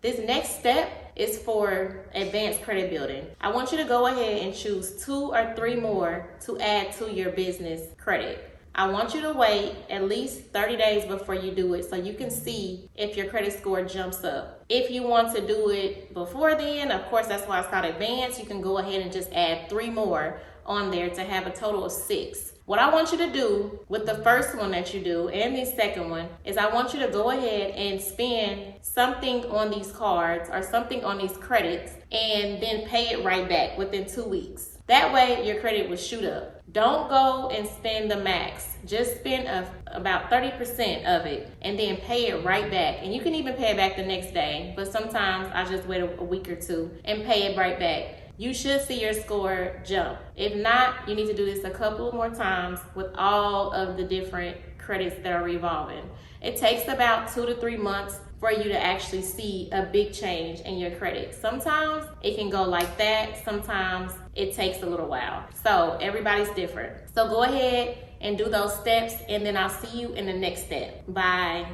This next step is for advanced credit building. I want you to go ahead and choose 2 or 3 more to add to your business credit. I want you to wait at least 30 days before you do it so you can see if your credit score jumps up. If you want to do it before then, of course, that's why it's called advanced. You can go ahead and just add 3 more on there to have a total of 6. What I want you to do with the first one that you do and the second one is I want you to go ahead and spend something on these cards or something on these credits and then pay it right back within 2 weeks. That way your credit will shoot up. Don't go and spend the max. Just spend about 30% of it and then pay it right back. And you can even pay it back the next day, but sometimes I just wait a week or 2 and pay it right back. You should see your score jump. If not, you need to do this a couple more times with all of the different credits that are revolving. It takes about 2 to 3 months for you to actually see a big change in your credit. Sometimes it can go like that. Sometimes it takes a little while. So everybody's different. So go ahead and do those steps, and then I'll see you in the next step. Bye.